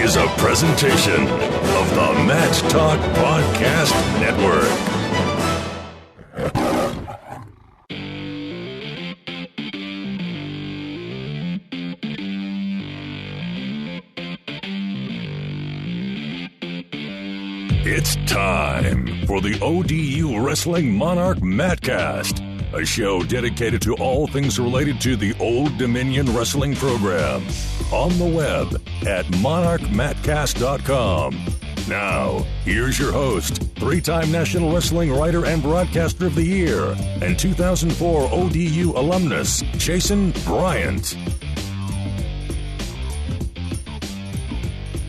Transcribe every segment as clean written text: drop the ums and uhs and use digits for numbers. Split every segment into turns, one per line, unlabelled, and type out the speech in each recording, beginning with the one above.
is a presentation of the Match Talk Podcast Network. It's time for the ODU Wrestling Monarch Matchcast, a show dedicated to all things related to the Old Dominion Wrestling program. On the web at monarchmatcast.com. Now, here's your host, three-time National Wrestling Writer and Broadcaster of the Year, and 2004 ODU alumnus, Jason Bryant.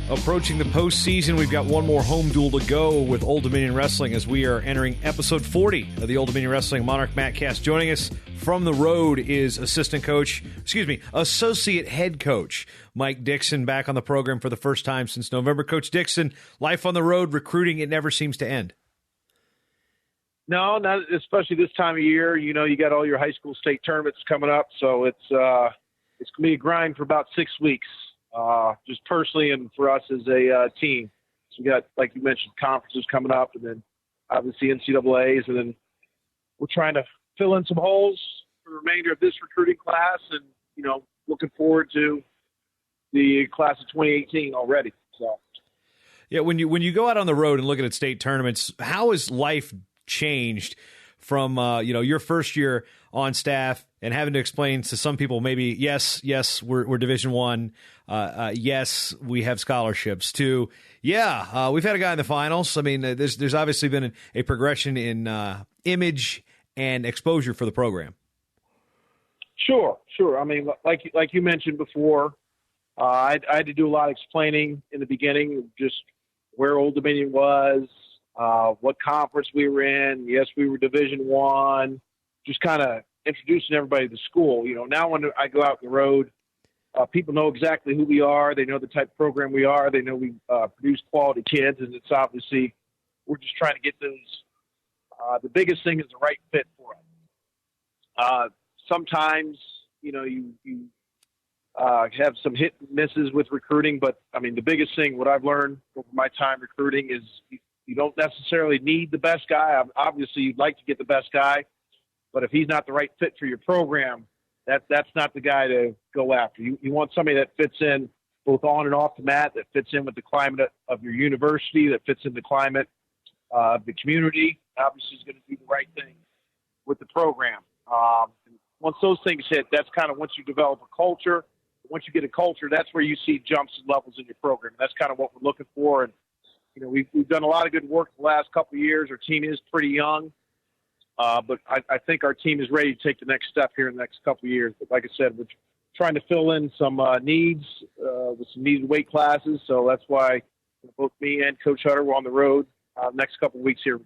Approaching the postseason, we've got one more home duel to go with Old Dominion Wrestling as we are entering episode 40 of the Old Dominion Wrestling Monarch Matchcast. Joining us from the road is associate head coach Mike Dixon, back on the program for the first time since November. Coach Dixon, life on the road, recruiting, it never seems to end.
No, not especially this time of year. You know, you got all your high school state tournaments coming up, so it's going to be a grind for about 6 weeks. Just personally and for us as a team. So we got, like you mentioned, conferences coming up, and then obviously NCAAs, and then we're trying to fill in some holes for the remainder of this recruiting class, and, you know, looking forward to the class of 2018 already. So,
yeah, when you go out on the road and look at state tournaments, how has life changed from your first year on staff and having to explain to some people maybe yes we're Division I, yes we have scholarships, to we've had a guy in the finals. I mean, there's obviously been a progression in image and exposure for the program.
Sure. I mean, like you mentioned before, I had to do a lot of explaining in the beginning, just where Old Dominion was, what conference we were in. Yes, we were Division I, just kind of introducing everybody to the school. You know, now when I go out the road, people know exactly who we are. They know the type of program we are. They know we produce quality kids, and it's obviously we're just trying to get those. The biggest thing is the right fit for us. Sometimes, you know, you have some hit and misses with recruiting, but I mean, the biggest thing, what I've learned over my time recruiting, is you don't necessarily need the best guy. Obviously, you'd like to get the best guy, but if he's not the right fit for your program, that's not the guy to go after. You want somebody that fits in both on and off the mat, that fits in with the climate of your university, that fits in the climate of the community. Obviously, is going to do the right thing with the program. Once those things hit, that's kind of once you develop a culture. Once you get a culture, that's where you see jumps and levels in your program. That's kind of what we're looking for. And you know, we've done a lot of good work the last couple of years. Our team is pretty young, but I think our team is ready to take the next step here in the next couple of years. But like I said, we're trying to fill in some needs with some needed weight classes. So that's why both me and Coach Hutter were on the road next couple of weeks here.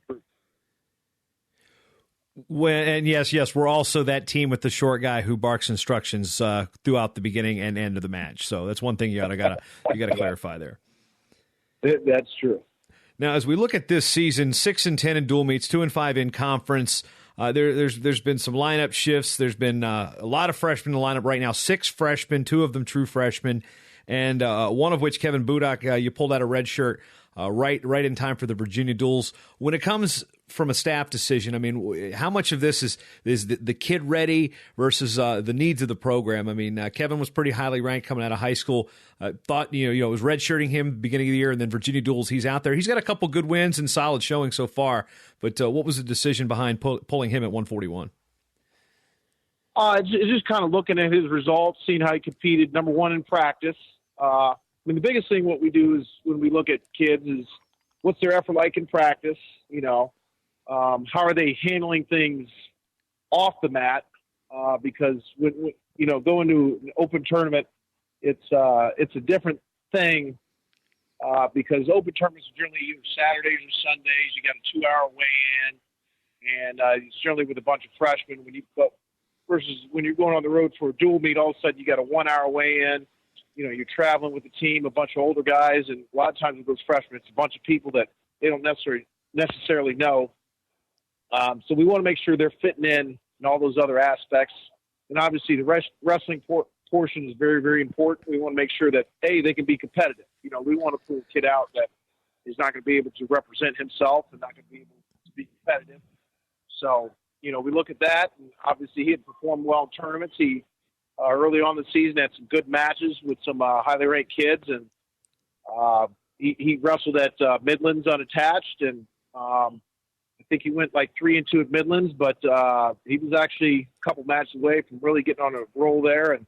And yes, we're also that team with the short guy who barks instructions throughout the beginning and end of the match. So that's one thing you gotta clarify there.
That's true.
Now, as we look at this season, 6-10 in dual meets, 2-5 in conference. There's been some lineup shifts. There's been a lot of freshmen in the lineup right now. 6 freshmen, 2 of them true freshmen, and one of which, Kevin Budak, you pulled out a red shirt right in time for the Virginia duels. When it comes from a staff decision, I mean, how much of this is the kid ready versus the needs of the program? I mean, Kevin was pretty highly ranked coming out of high school. Thought it was redshirting him beginning of the year, and then Virginia duels, he's out there. He's got a couple good wins and solid showing so far. But what was the decision behind pulling him at 141?
It's just kind of looking at his results, seeing how he competed. Number one in practice. I mean, the biggest thing what we do is when we look at kids is what's their effort like in practice. You know, how are they handling things off the mat? Because when going to an open tournament, it's a different thing because open tournaments are generally either Saturdays or Sundays. You got a 2-hour weigh-in, and certainly with a bunch of freshmen. Versus when you're going on the road for a dual meet, all of a sudden you got a 1-hour weigh-in. You know, you're traveling with the team, a bunch of older guys, and a lot of times with those freshmen, it's a bunch of people that they don't necessarily know. So we want to make sure they're fitting in all those other aspects. And obviously the wrestling portion is very, very important. We want to make sure that, A, they can be competitive. You know, we want to pull a kid out that is not going to be able to represent himself and not going to be able to be competitive. So, you know, we look at that, and obviously he had performed well in tournaments. He, early on in the season, had some good matches with some highly ranked kids, and he wrestled at Midlands unattached, and I think he went like 3-2 at Midlands, but he was actually a couple matches away from really getting on a roll there. And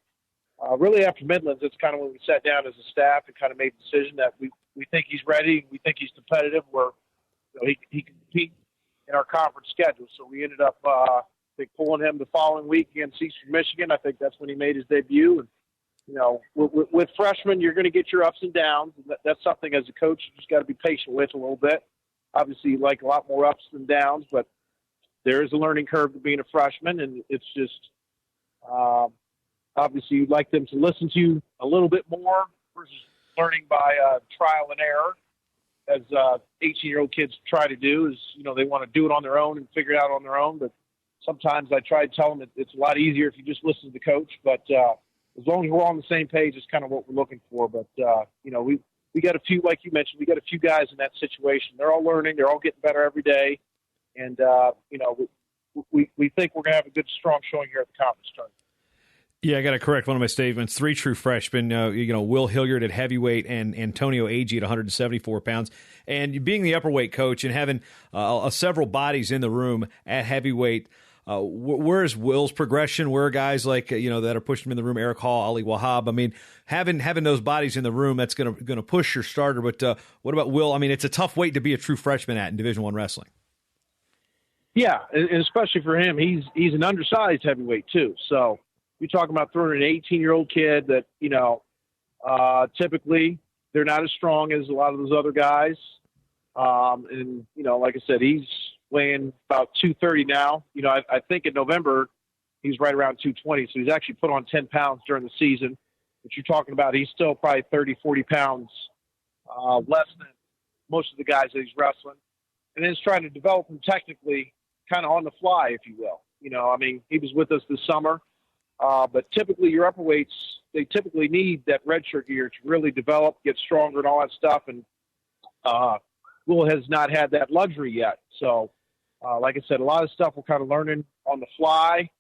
really after Midlands, it's kind of when we sat down as a staff and kind of made the decision that we think he's ready. We think he's competitive where, you know, he can compete in our conference schedule. So we ended up pulling him the following week against Eastern Michigan. I think that's when he made his debut. And, you know, with freshmen, you're going to get your ups and downs. And that's something as a coach you just got to be patient with a little bit. Obviously, you like a lot more ups than downs, but there is a learning curve to being a freshman, and it's just obviously you'd like them to listen to you a little bit more versus learning by trial and error, as 18-year-old kids try to do. Is, you know, they want to do it on their own and figure it out on their own, but sometimes I try to tell them it's a lot easier if you just listen to the coach. But as long as we're on the same page, it's kind of what we're looking for. But, you know, we got a few, like you mentioned, we got a few guys in that situation. They're all learning. They're all getting better every day. And, you know, we think we're going to have a good, strong showing here at the conference tournament.
Yeah, I got to correct one of my statements. 3 true freshmen, you know, Will Hilliard at heavyweight and Antonio Agee at 174 pounds. And being the upperweight coach and having several bodies in the room at heavyweight, where's Will's progression? Where are guys like, you know, that are pushing him in the room, Eric Hall, Ali Wahab? I mean, having those bodies in the room, that's going to push your starter. But what about Will? I mean, it's a tough weight to be a true freshman at in Division I wrestling. Yeah,
and especially for him, he's an undersized heavyweight too. So you're talking about throwing an 18-year-old kid that, you know, typically they're not as strong as a lot of those other guys. And, you know, like I said, he's weighing about 230 now. You know, I think in November he's right around 220. So he's actually put on 10 pounds during the season. But you're talking about he's still probably 30, 40 pounds less than most of the guys that he's wrestling. And then it's trying to develop him technically kind of on the fly, if you will. You know, I mean, he was with us this summer. But typically your upper weights, they typically need that redshirt year to really develop, get stronger and all that stuff. And Will has not had that luxury yet. So, like I said, a lot of stuff we're kind of learning on the fly.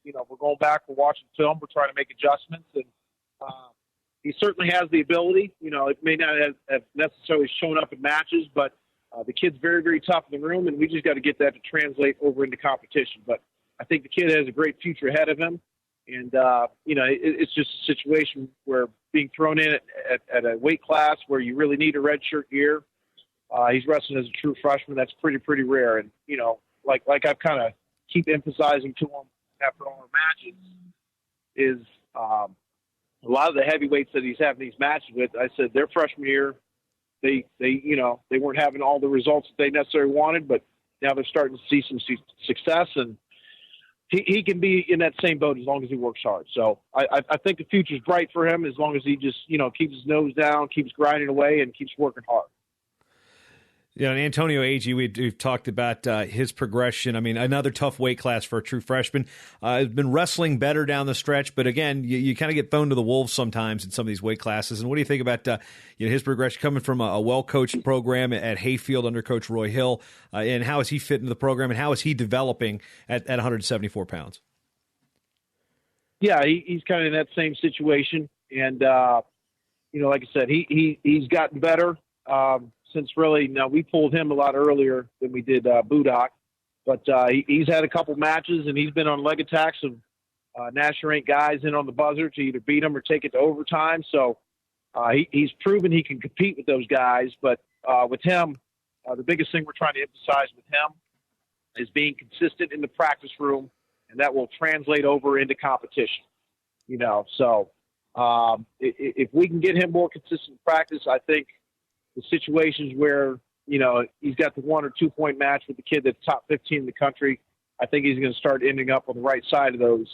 You know, we're going back, we're watching film, we're trying to make adjustments. And he certainly has the ability. You know, it may not have necessarily shown up in matches, but the kid's very, very tough in the room, and we just got to get that to translate over into competition. But I think the kid has a great future ahead of him. And, you know, it's just a situation where being thrown in at a weight class where you really need a redshirt year, he's wrestling as a true freshman. That's pretty rare. And, you know, like I've kind of keep emphasizing to him after all our matches is a lot of the heavyweights that he's having these matches with, I said their freshman year, they you know, they weren't having all the results that they necessarily wanted, but now they're starting to see some success, and he can be in that same boat as long as he works hard. So I think the future's bright for him as long as he just, you know, keeps his nose down, keeps grinding away, and keeps working hard.
Yeah, and Antonio Agee, we've talked about his progression. I mean, another tough weight class for a true freshman. Has been wrestling better down the stretch, but again, you kind of get thrown to the wolves sometimes in some of these weight classes. And what do you think about you know, his progression coming from a well-coached program at Hayfield under Coach Roy Hill, and how is he fit into the program, and how is he developing at 174 pounds?
Yeah, he's kind of in that same situation, and you know, like I said, he's gotten better. Since really, now we pulled him a lot earlier than we did Budak, but he's had a couple matches, and he's been on leg attacks of national ranked guys in on the buzzer to either beat him or take it to overtime. So he's proven he can compete with those guys. But with him, the biggest thing we're trying to emphasize with him is being consistent in the practice room, and that will translate over into competition. You know, so if we can get him more consistent in practice, I think the situations where, you know, he's got the 1 or 2 point match with the kid that's top 15 in the country, I think he's going to start ending up on the right side of those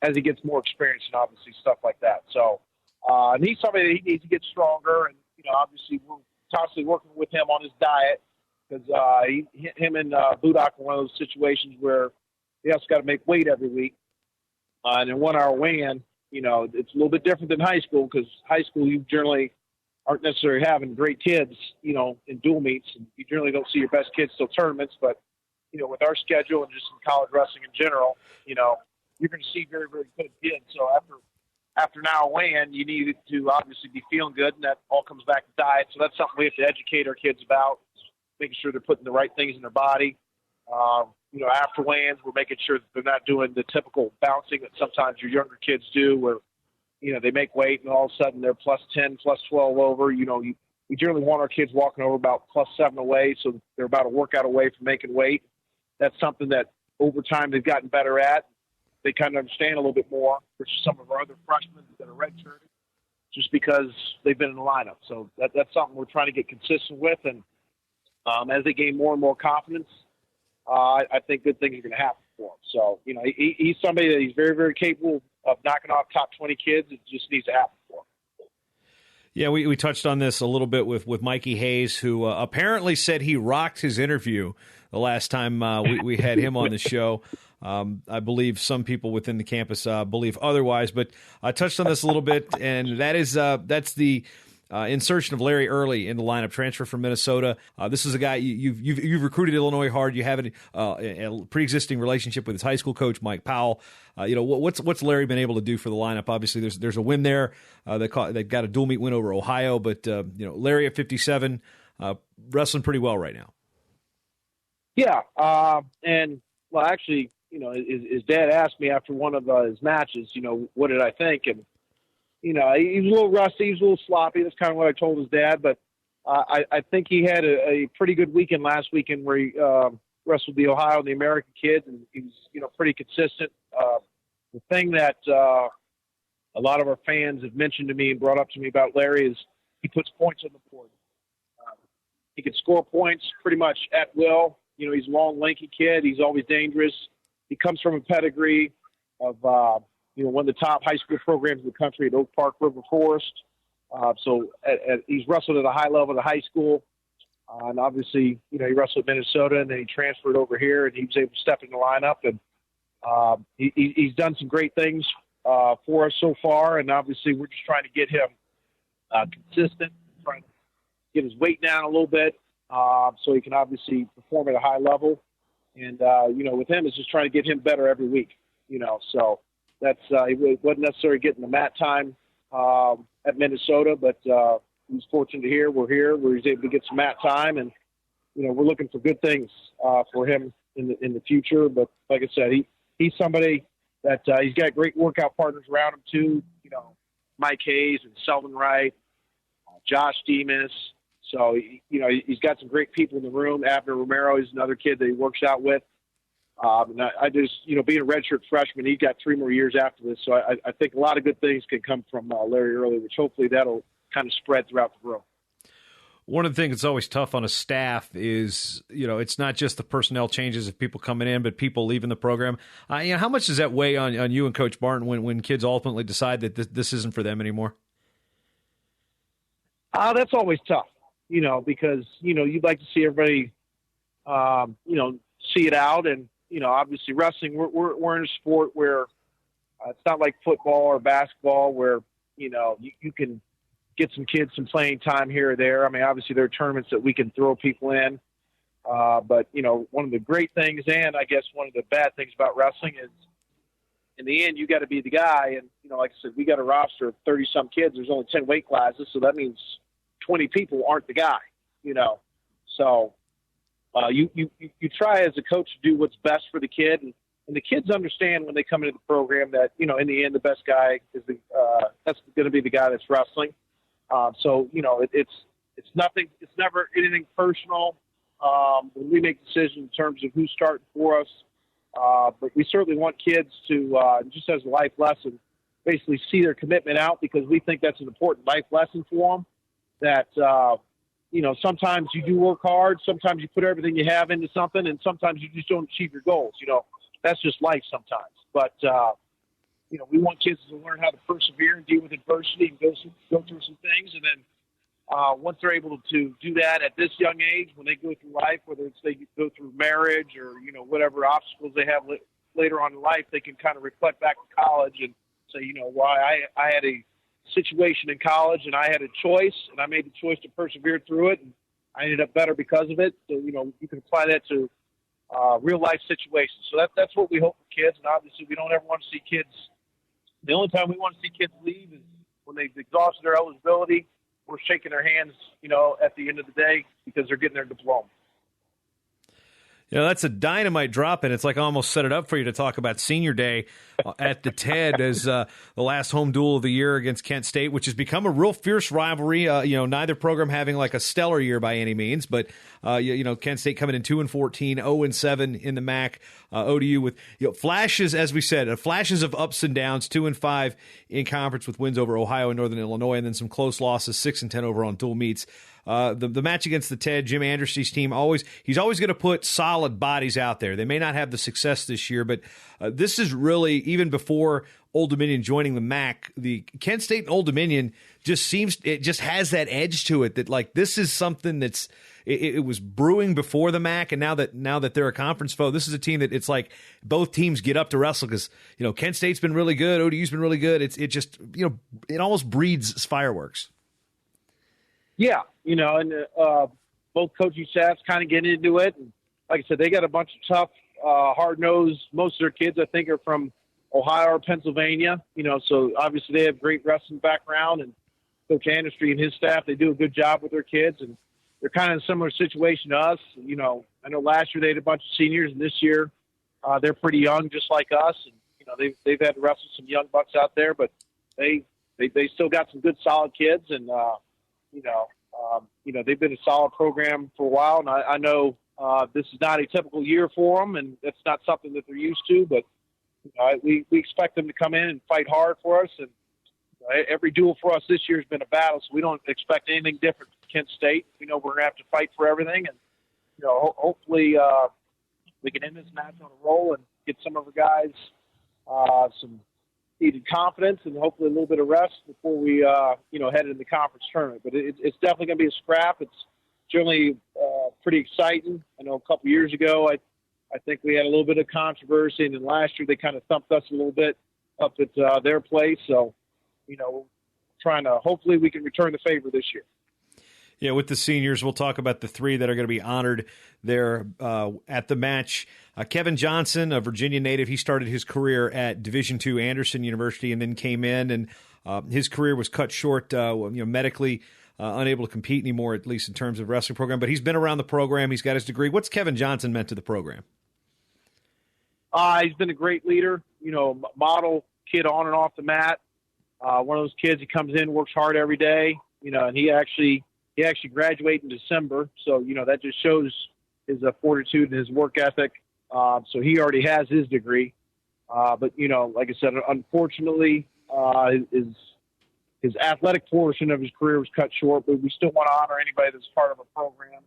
as he gets more experience and obviously stuff like that. So, and he's somebody that he needs to get stronger. And, you know, obviously we're constantly working with him on his diet because him and Budak are one of those situations where he also got to make weight every week. and in 1 hour weigh-in, it's a little bit different than high school, because high school you generally aren't necessarily having great kids, in dual meets, and you generally don't see your best kids till tournaments. But, with our schedule and just in college wrestling in general, you're going to see very, very good kids. So after an hour weigh-in, you need to obviously be feeling good, and that all comes back to diet. So that's something we have to educate our kids about, making sure they're putting the right things in their body. After weigh-ins, we're making sure that they're not doing the typical bouncing that sometimes your younger kids do, where, they make weight and all of a sudden they're plus 10, plus 12 over. We generally want our kids walking over about plus 7 away, so they're about a workout away from making weight. That's something that over time they've gotten better at. They kind of understand a little bit more versus some of our other freshmen that are redshirted, just because they've been in the lineup. So that's something we're trying to get consistent with. And as they gain more and more confidence, I think good things are going to happen for him. So, he's somebody that he's very, very capable of knocking off top 20 kids. It just needs to happen for him.
Yeah, we touched on this a little bit with Mikey Hayes, who apparently said he rocked his interview the last time we had him on the show. I believe some people within the campus believe otherwise, but I touched on this a little bit, and that's the insertion of Larry Early in the lineup, transfer from Minnesota. This is a guy you've recruited Illinois hard. You have a pre-existing relationship with his high school coach, Mike Powell. What's Larry been able to do for the lineup? Obviously, there's a win there. They got a dual meet win over Ohio, but Larry at 57, wrestling pretty well right now.
Yeah, actually, his dad asked me after one of his matches, what did I think? And he was a little rusty, he was a little sloppy. That's kind of what I told his dad. But I think he had a pretty good weekend last weekend where he wrestled the Ohio and the American kids, and he was pretty consistent. The thing that a lot of our fans have mentioned to me and brought up to me about Larry is he puts points on the board. He can score points pretty much at will. He's a long, lanky kid. He's always dangerous. He comes from a pedigree of one of the top high school programs in the country at Oak Park River Forest. So he's wrestled at a high level at high school. And obviously, he wrestled at Minnesota, and then he transferred over here, and he was able to step in the lineup. And he's done some great things for us so far. And obviously, we're just trying to get him consistent, trying to get his weight down a little bit so he can obviously perform at a high level. And, with him, it's just trying to get him better every week, So that's he wasn't necessarily getting the mat time at Minnesota, but he's fortunate to hear we're here where he's able to get some mat time, and we're looking for good things for him in the future. But like I said, he's somebody that he's got great workout partners around him too. Mike Hayes and Selvin Wright, Josh Demas. So he's got some great people in the room. Abner Romero is another kid that he works out with. And I just, being a redshirt freshman, he's got 3 more years after this. So I think a lot of good things can come from Larry Early, which hopefully that'll kind of spread throughout the room.
One of the things that's always tough on a staff is, it's not just the personnel changes of people coming in, but people leaving the program. How much does that weigh on you and Coach Barton when kids ultimately decide that this isn't for them anymore?
That's always tough, because, you'd like to see everybody, see it out. And, obviously wrestling, we're in a sport where it's not like football or basketball where, you can get some kids some playing time here or there. I mean, obviously there are tournaments that we can throw people in. But, one of the great things, and I guess one of the bad things about wrestling is in the end, you got to be the guy. And, like I said, we got a roster of 30 some kids. There's only 10 weight classes. So that means 20 people aren't the guy, so you try as a coach to do what's best for the kid, and the kids understand when they come into the program that in the end the best guy is that's going to be the guy that's wrestling. So it's nothing. It's never anything personal when we make decisions in terms of who's starting for us. But we certainly want kids to just as a life lesson, basically see their commitment out, because we think that's an important life lesson for them. That sometimes you do work hard, sometimes you put everything you have into something, and sometimes you just don't achieve your goals. That's just life sometimes. But we want kids to learn how to persevere and deal with adversity and go through some things. And then once they're able to do that at this young age, when they go through life, whether it's they go through marriage or, whatever obstacles they have later on in life, they can kind of reflect back to college and say, why I had a situation in college and I had a choice and I made the choice to persevere through it. And I ended up better because of it. So, you can apply that to real life situations. So that's what we hope for kids. And obviously we don't ever want to see kids. The only time we want to see kids leave is when they've exhausted their eligibility. We're shaking their hands, at the end of the day because they're getting their diploma.
That's a dynamite drop, and it's like I almost set it up for you to talk about Senior Day at the TED as the last home duel of the year against Kent State, which has become a real fierce rivalry. Neither program having like a stellar year by any means, but Kent State coming in 2-14, 0-7 in the MAC. ODU with flashes, as we said, flashes of ups and downs, 2-5 in conference with wins over Ohio and Northern Illinois, and then some close losses, 6-10 over on dual meets. The match against the TED, Jim Anderson's team, he's always going to put solid bodies out there. They may not have the success this year, but this is really, even before Old Dominion joining the MAC, the Kent State and Old Dominion just has that edge to it that like this is something that's it was brewing before the MAC, and now that they're a conference foe, this is a team that it's like both teams get up to wrestle because Kent State's been really good, ODU's been really good. It almost breeds fireworks.
Yeah, and both coaching staffs kind of get into it. And like I said, they got a bunch of tough, hard-nosed. Most of their kids, I think, are from Ohio or Pennsylvania. So obviously they have great wrestling background. And Coach Anderson and his staff, they do a good job with their kids. And they're kind of in a similar situation to us. I know last year they had a bunch of seniors, and this year they're pretty young, just like us. And they've had to wrestle some young bucks out there, but they still got some good, solid kids. And they've been a solid program for a while, and I know this is not a typical year for them, and that's not something that they're used to. But we expect them to come in and fight hard for us. And every duel for us this year has been a battle, so we don't expect anything different from Kent State. We know we're going to have to fight for everything, and hopefully we can end this match on a roll and get some of our guys some needed confidence and hopefully a little bit of rest before we, head into the conference tournament. But it's definitely going to be a scrap. It's generally pretty exciting. I know a couple years ago, I think we had a little bit of controversy, and then last year they kind of thumped us a little bit up at their place. So, trying to hopefully we can return the favor this year.
Yeah, with the seniors, we'll talk about the three that are going to be honored there at the match. Kevin Johnson, a Virginia native, he started his career at Division II Anderson University and then came in, and his career was cut short, medically unable to compete anymore, at least in terms of wrestling program. But he's been around the program. He's got his degree. What's Kevin Johnson meant to the program?
He's been a great leader, model kid on and off the mat. One of those kids, he comes in, works hard every day, and he actually graduated in December. So, that just shows his fortitude and his work ethic. So he already has his degree. But, like I said, unfortunately, his athletic portion of his career was cut short, but we still want to honor anybody that's part of a program.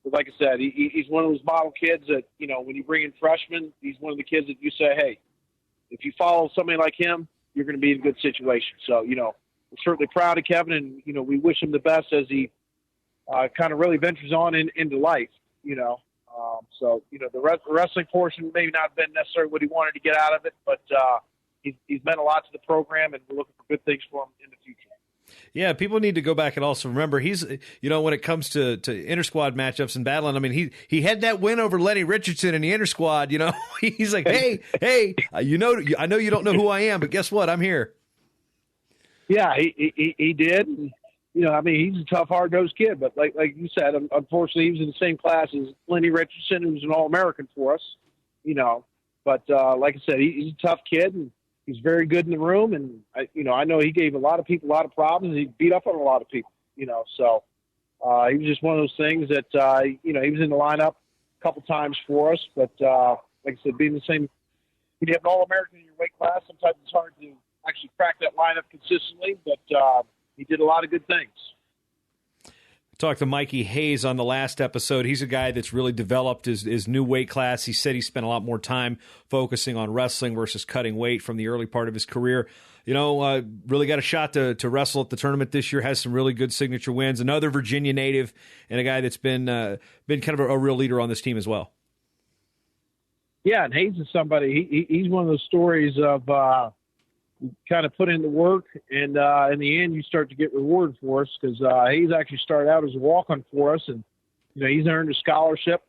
But like I said, he's one of those model kids that, when you bring in freshmen, he's one of the kids that you say, hey, if you follow somebody like him, you're going to be in a good situation. So, we're certainly proud of Kevin, and, we wish him the best as he kind of really ventures on into life, So, the wrestling portion may not have been necessarily what he wanted to get out of it, but he's meant a lot to the program, and we're looking for good things for him in the future.
Yeah, people need to go back and also remember he's, when it comes to inter-squad matchups and battling, I mean, he had that win over Lenny Richardson in the inter-squad, He's like, hey, I know you don't know who I am, but guess what? I'm here.
Yeah, he did. And, he's a tough, hard-nosed kid, but like you said, unfortunately, he was in the same class as Lenny Richardson, who's an All-American for us, But like I said, he's a tough kid, and he's very good in the room. And, I know he gave a lot of people a lot of problems. He beat up on a lot of people, So he was just one of those things that, he was in the lineup a couple times for us. But like I said, being the same, when you have an All-American in your weight class, sometimes it's hard to actually crack that lineup consistently. But he did a lot of good things.
Talked to Mikey Hayes on the last episode. He's a guy that's really developed his new weight class. He said he spent a lot more time focusing on wrestling versus cutting weight from the early part of his career. Really got a shot to wrestle at the tournament this year, has some really good signature wins. Another Virginia native and a guy that's been kind of a real leader on this team as well.
Yeah, and Hayes is somebody. He's one of those stories of kind of put in the work, and in the end, you start to get rewarded for us because Hayes actually started out as a walk-on for us, and he's earned a scholarship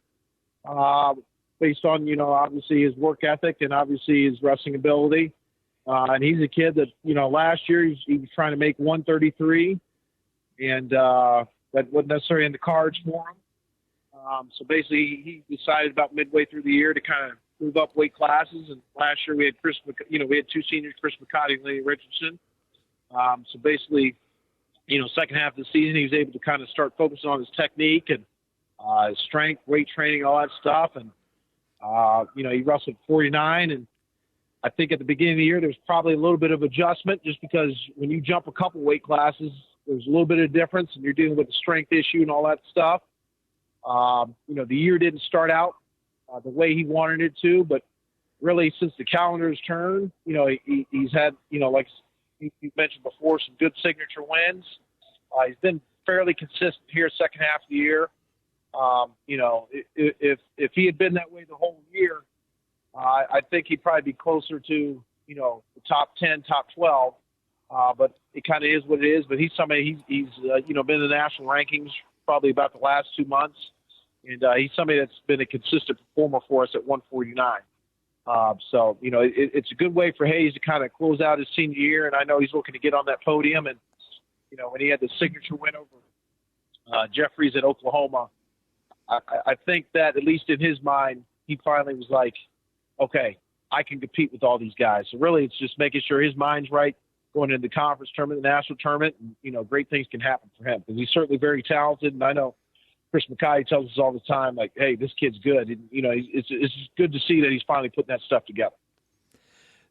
based on obviously his work ethic and obviously his wrestling ability. And he's a kid that last year he was trying to make 133, and that wasn't necessarily in the cards for him. So basically, he decided about midway through the year to kind of move up weight classes. And last year we had we had two seniors, Chris McCotty and Lenny Richardson. So basically, second half of the season, he was able to kind of start focusing on his technique and his strength, weight training, all that stuff. And he wrestled 49. And I think at the beginning of the year, there's probably a little bit of adjustment just because when you jump a couple weight classes, there's a little bit of difference, and you're dealing with a strength issue and all that stuff. The year didn't start out the way he wanted it to, but really since the calendar's turned, he's had, like you mentioned before, some good signature wins. He's been fairly consistent here second half of the year. If he had been that way the whole year, I think he'd probably be closer to, the top 10, top 12. But it kind of is what it is. But he's somebody, he's been in the national rankings probably about the last 2 months. And he's somebody that's been a consistent performer for us at 149. So, it's a good way for Hayes to kind of close out his senior year. And I know he's looking to get on that podium. And, when he had the signature win over Jeffries at Oklahoma, I think that at least in his mind, he finally was like, okay, I can compete with all these guys. So really it's just making sure his mind's right going into the conference tournament, the national tournament, and, great things can happen for him because he's certainly very talented. And I know Chris McKay tells us all the time, like, hey, this kid's good. And, it's just good to see that he's finally putting that stuff together.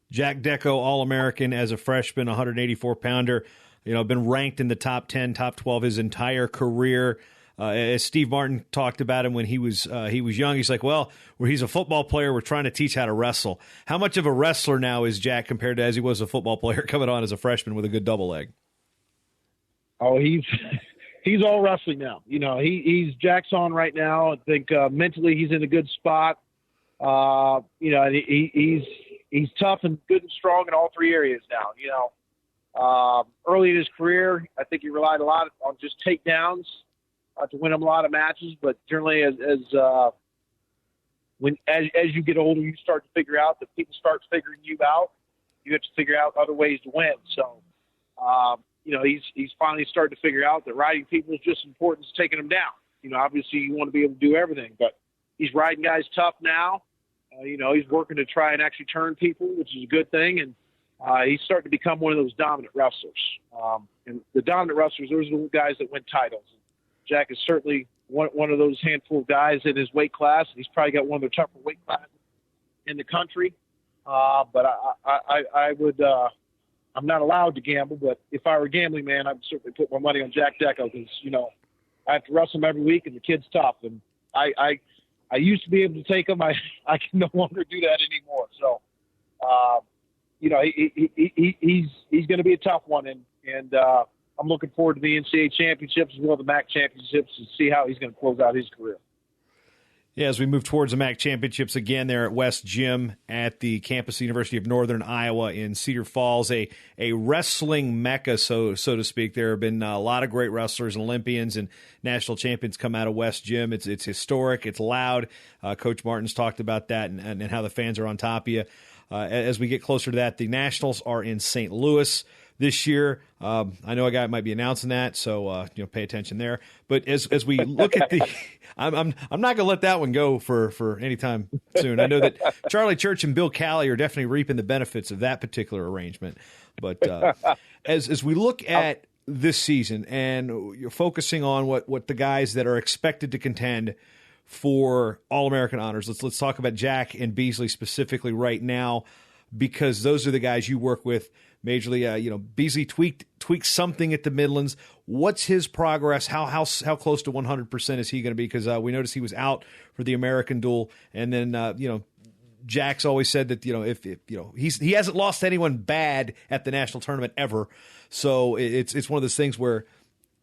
Jack Decco, All-American as a freshman, 184-pounder, been ranked in the top 10, top 12 his entire career. As Steve Martin talked about him when he was young, he's like, well, where he's a football player, we're trying to teach how to wrestle. How much of a wrestler now is Jack compared to as he was a football player coming on as a freshman with a good double leg? Oh,
he's all wrestling now. He's Jack's on right now. I think mentally he's in a good spot. And he's tough and good and strong in all three areas now. Early in his career, I think he relied a lot on just takedowns to win him a lot of matches. But generally, as you get older, you start to figure out that people start figuring you out. You have to figure out other ways to win. So, he's finally started to figure out that riding people is just as important as taking them down. Obviously you want to be able to do everything, but he's riding guys tough now. He's working to try and actually turn people, which is a good thing. And he's starting to become one of those dominant wrestlers. And the dominant wrestlers, those are the guys that win titles. Jack is certainly one of those handful of guys in his weight class. He's probably got one of the tougher weight classes in the country. But I would, I'm not allowed to gamble, but if I were a gambling man, I'd certainly put my money on Jack Decco because, I have to wrestle him every week and the kid's tough. And I used to be able to take him. I can no longer do that anymore. So, he's going to be a tough one. And I'm looking forward to the NCAA championships as well as the MAC championships to see how he's going to close out his career.
Yeah, as we move towards the MAC championships again there at West Gym at the campus of the University of Northern Iowa in Cedar Falls, a wrestling mecca, so to speak. There have been a lot of great wrestlers and Olympians and national champions come out of West Gym. It's historic. It's loud. Coach Martin's talked about that and how the fans are on top of you. As we get closer to that, the Nationals are in St. Louis this year. I know a guy might be announcing that, so pay attention there. But as we look at the, I'm not going to let that one go for any time soon. I know that Charlie Church and Bill Calley are definitely reaping the benefits of that particular arrangement. But as we look at this season and you're focusing on what the guys that are expected to contend for All-American honors, let's talk about Jack and Beasley specifically right now, because those are the guys you work with majorly. Beasley tweaked something at the Midlands. What's his progress? How close to 100% is he going to be? Because we noticed he was out for the American duel, and then Jack's always said that if he hasn't lost anyone bad at the national tournament ever. So it's one of those things where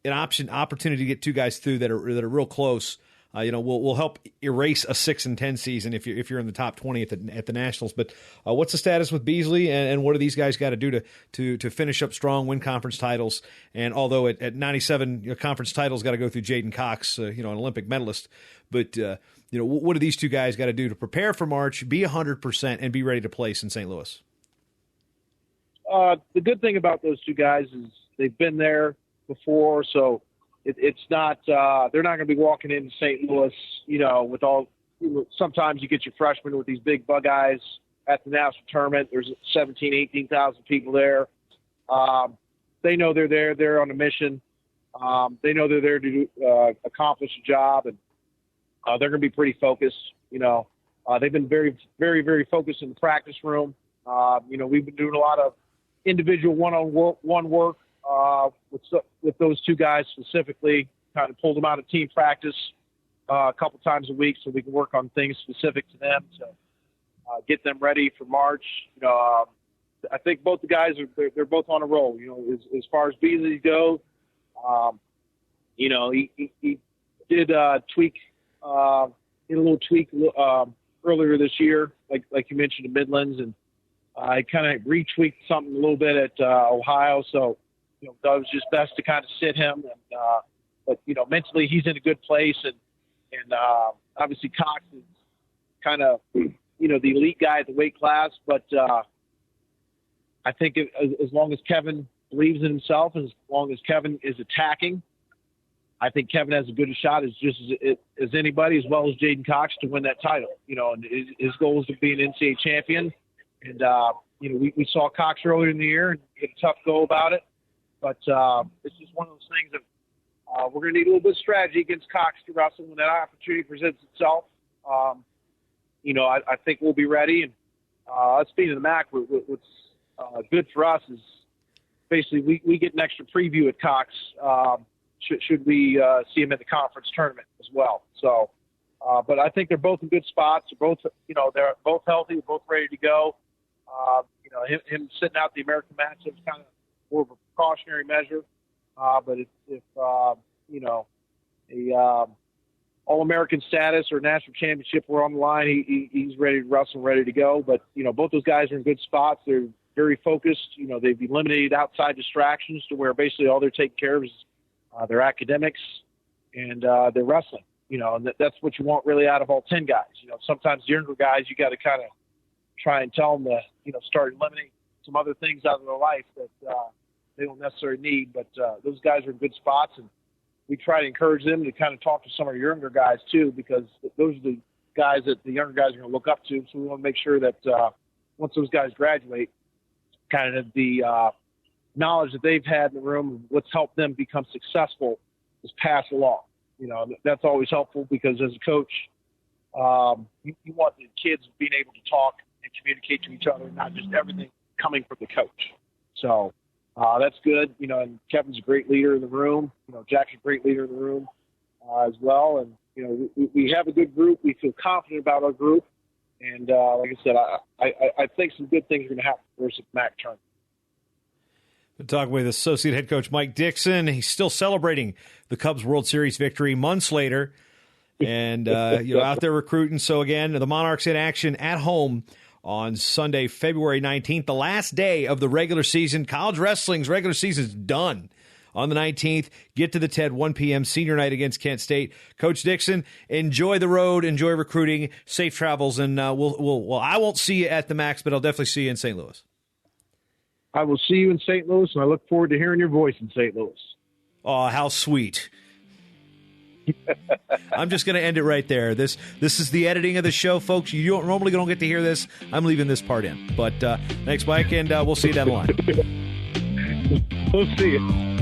an opportunity to get two guys through that are real close. will help erase a 6-10 season if you're in the top 20 at the Nationals. But what's the status with Beasley, and what do these guys got to do to finish up strong, win conference titles? And although at 97 conference titles got to go through Jaden Cox, an Olympic medalist, but what do these two guys got to do to prepare for March, be 100%, and be ready to place in St. Louis?
The good thing about those two guys is they've been there before, so it's not they're not going to be walking into St. Louis, with all. Sometimes you get your freshmen with these big bug eyes at the national tournament. There's 17,000, 18,000 people there. They know they're there. They're on a mission. They know they're there to accomplish a job, and they're going to be pretty focused. They've been very, very, very focused in the practice room. We've been doing a lot of individual one-on-one work with those two guys specifically. Kind of pulled them out of team practice a couple times a week so we can work on things specific to them to get them ready for March. I think both the guys they're both on a roll. As far as Beasley goes, he did tweak. Did a little tweak earlier this year, like you mentioned, in Midlands, and I kind of retweaked something a little bit at Ohio. So, that was just best to kind of sit him. And but mentally he's in a good place, and obviously Cox is kind of the elite guy at the weight class. But I think as long as Kevin believes in himself, as long as Kevin is attacking, I think Kevin has as good a shot as anybody, as well as Jaden Cox, to win that title. And his goal is to be an NCAA champion. And, we saw Cox earlier in the year and he had a tough go about it. But it's just one of those things that we're going to need a little bit of strategy against Cox to wrestle when that opportunity presents itself. I think we'll be ready. And speaking of the MAC, what's good for us is basically we get an extra preview at Cox should we see him in the conference tournament as well. So, but I think they're both in good spots. They're both healthy, both ready to go. Him sitting out the American matchup is kind of more of a precautionary measure. But if All-American status or national championship were on the line, he's ready to wrestle, ready to go. But, both those guys are in good spots. They're very focused. They've eliminated outside distractions to where basically all they're taking care of is their academics and their wrestling. And that's what you want really out of all 10 guys. Sometimes the younger guys, you got to kind of try and tell them to, start eliminating some other things out of their life that they don't necessarily need. But those guys are in good spots, and we try to encourage them to kind of talk to some of our younger guys too, because those are the guys that the younger guys are going to look up to. So we want to make sure that once those guys graduate, kind of the knowledge that they've had in the room, what's helped them become successful, is passed along. That's always helpful, because as a coach, you want the kids being able to talk and communicate to each other, not just everything coming from the coach. So that's good. And Kevin's a great leader in the room. Jack's a great leader in the room as well. And, we have a good group. We feel confident about our group. And like I said, I think some good things are going to happen for us at the MAC tournament.
We're talking with associate head coach Mike Dixon. He's still celebrating the Cubs World Series victory months later, and out there recruiting. So again, the Monarchs in action at home on Sunday, February 19th, the last day of the regular season. College wrestling's regular season is done on the 19th. Get to the TED, 1 p.m. senior night against Kent State. Coach Dixon, enjoy the road, enjoy recruiting, safe travels, and I won't see you at the Max, but I'll definitely see you in St. Louis.
I will see you in St. Louis, and I look forward to hearing your voice in St. Louis.
Oh, how sweet. I'm just going to end it right there. This is the editing of the show, folks. You normally don't get to hear this. I'm leaving this part in. But thanks, Mike, and we'll see you down the line.
We'll see you.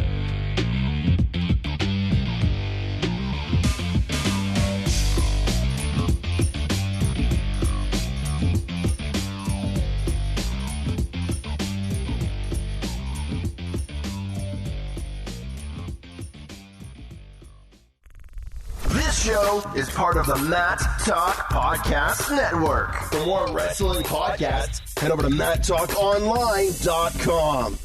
This show is part of the Matt Talk Podcast Network. For more wrestling podcasts, head over to MattTalkOnline.com.